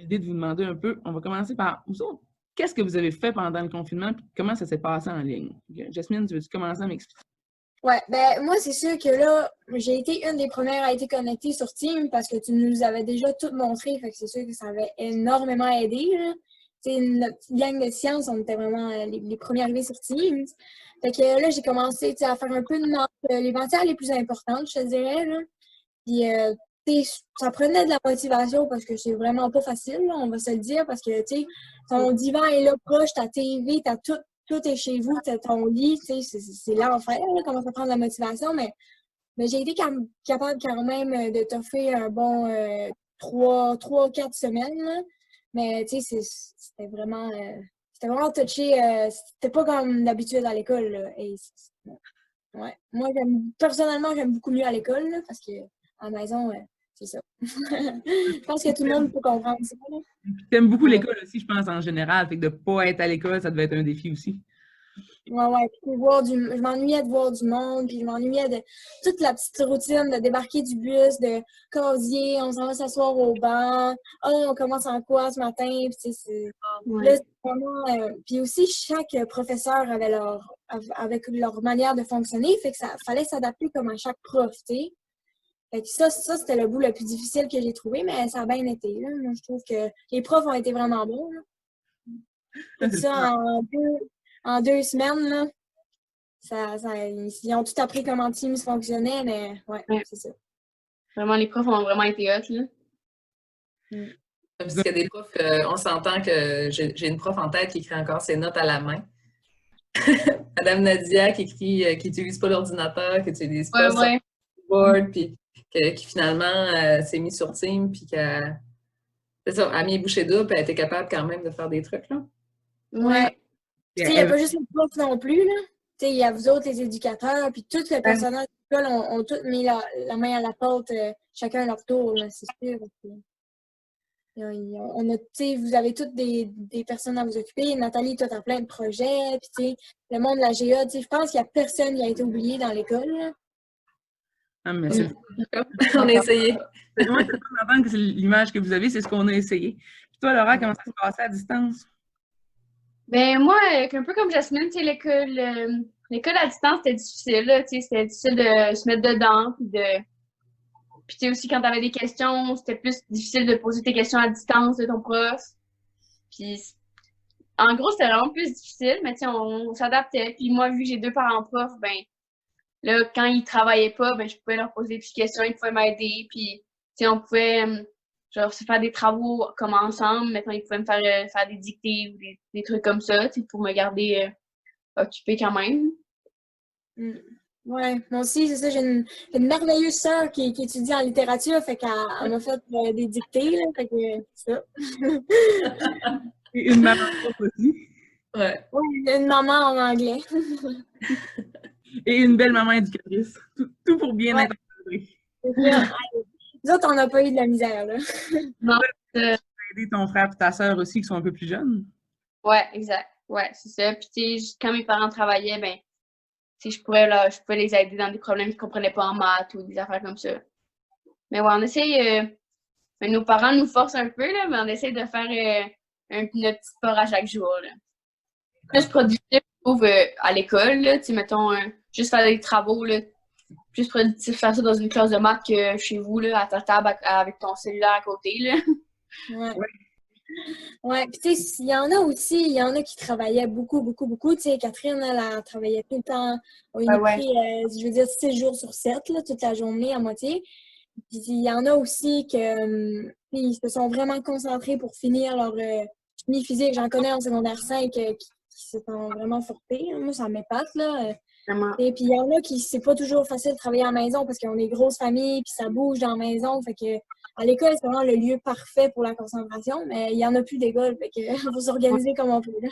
l'idée de vous demander un peu, on va commencer par vous autres. Qu'est-ce que vous avez fait pendant le confinement et comment ça s'est passé en ligne? Jasmine, tu veux-tu commencer à m'expliquer? Ouais, ben moi, c'est sûr que là, j'ai été une des premières à être connectée sur Teams parce que tu nous avais déjà tout montré, fait que c'est sûr que ça avait énormément aidé, là. Tu sais, notre petite gang de sciences, on était vraiment les premiers arrivés sur Teams. Fait que là, j'ai commencé, tu sais, à faire un peu de notes, les matières les plus importantes, je te dirais, là. Puis, tu sais, ça prenait de la motivation parce que c'est vraiment pas facile, là, on va se le dire, parce que, tu sais, ton divan est là proche, ta TV, t'as tout est chez vous, t'as ton lit, tu sais, c'est l'enfer, là, comment ça prend de la motivation, mais j'ai été capable quand même de t'offrir un bon 3 ou 4 semaines, là. Mais, tu sais, c'était vraiment touché, c'était pas comme d'habitude à l'école, là. Et ouais. Moi, personnellement, j'aime beaucoup mieux à l'école, là, parce que à la maison, c'est ça. Je pense que tout le monde peut comprendre ça, là. T'aimes beaucoup Ouais. l'école aussi, je pense, en général. Fait que de ne pas être à l'école, ça devait être un défi aussi. Ouais. Puis je m'ennuyais de voir du monde, puis je m'ennuyais de toute la petite routine de débarquer du bus, de casier, on s'en va s'asseoir au banc. Oh, on commence en quoi ce matin? Puis, tu sais, là, c'est vraiment. Puis aussi, chaque professeur avec leur manière de fonctionner, fait que ça fallait s'adapter comme à chaque prof, tu sais. Fait que ça, c'était le bout le plus difficile que j'ai trouvé, mais ça a bien été, là. Moi, je trouve que les profs ont été vraiment bons, là. Tout ça en 2 semaines, là. Ils ont tout appris comment Teams fonctionnait, mais ouais, c'est ça. Vraiment, les profs ont vraiment été hot, là. Parce qu'il y a des profs, on s'entend que j'ai une prof en tête qui écrit encore ses notes à la main. Madame Nadia qui n'utilise pas l'ordinateur, qui n'utilise pas son board, puis qui finalement s'est mise sur Teams, puis c'est ça, a mis les bouchées doubles, elle était capable quand même de faire des trucs, là. Ouais. Puis, il n'y a pas juste les profs non plus, là. Tu sais, il y a vous autres, les éducateurs, puis tout le personnel de l'école ont tous mis la main à la pâte, chacun à leur tour, là, c'est sûr. Vous avez toutes des personnes à vous occuper. Nathalie, toi, t'as plein de projets. Puis, tu sais, le monde de la GA, je pense qu'il n'y a personne qui a été oublié dans l'école, là. Ah, mais c'est on a essayé. C'est que c'est l'image que vous avez, c'est ce qu'on a essayé. Puis toi, Laura, comment ça se passait à distance? Ben moi, un peu comme Jasmine, tu sais, l'école à distance, c'était difficile, là, tu sais, c'était difficile de se mettre dedans, puis tu sais aussi quand t'avais des questions, c'était plus difficile de poser tes questions à distance de ton prof. Puis en gros, c'était vraiment plus difficile, mais tu sais, on s'adaptait. Puis moi, vu que j'ai 2 parents profs, ben là, quand ils travaillaient pas, ben je pouvais leur poser des petites questions, ils pouvaient m'aider, puis tu sais, on pouvait genre se faire des travaux comme ensemble. Maintenant, ils pouvaient me faire des dictées ou des trucs comme ça, tu sais, pour me garder occupée quand même. Ouais, moi aussi, c'est ça. J'ai une merveilleuse sœur qui étudie en littérature, fait qu'elle m'a fait des dictées, là, fait que c'est ça. Et une maman aussi. Ouais. Oui, une maman en anglais. Et une belle maman éducatrice. Tout pour bien être encadré. C'est ça. Nous autres, on n'a pas eu de la misère, là. Non. Aider ton frère et ta sœur aussi qui sont un peu plus jeunes. Ouais, exact. Ouais, c'est ça. Puis tu sais, quand mes parents travaillaient, ben tu sais, je pouvais les aider dans des problèmes qu'ils ne comprenaient pas en maths ou des affaires comme ça. Mais ouais, on essaye. Nos parents nous forcent un peu, là, mais on essaye de faire notre petit sport à chaque jour, là. Plus productif, je trouve, à l'école, là. Tu sais, mettons, juste faire des travaux, là. Plus productif faire ça dans une classe de maths que chez vous, là, à ta table avec ton cellulaire à côté, là. Ouais. Ouais, puis tu sais, il y en a qui travaillaient beaucoup, beaucoup, beaucoup. Tu sais, Catherine, elle travaillait tout le temps au Uniprix, je veux dire 6 jours sur 7, là, toute la journée à moitié. Puis il y en a aussi ils se sont vraiment concentrés pour finir leur chimie physique. J'en connais en secondaire 5 qui se sont vraiment fortés. Moi, ça m'épate, là. Vraiment. Et puis il y en a qui, c'est pas toujours facile de travailler à la maison parce qu'ils ont des grosses familles, puis ça bouge dans la maison. Fait que à l'école, c'est vraiment le lieu parfait pour la concentration, mais il y en a plus d'école. Fait que faut s'organiser comme on peut, là.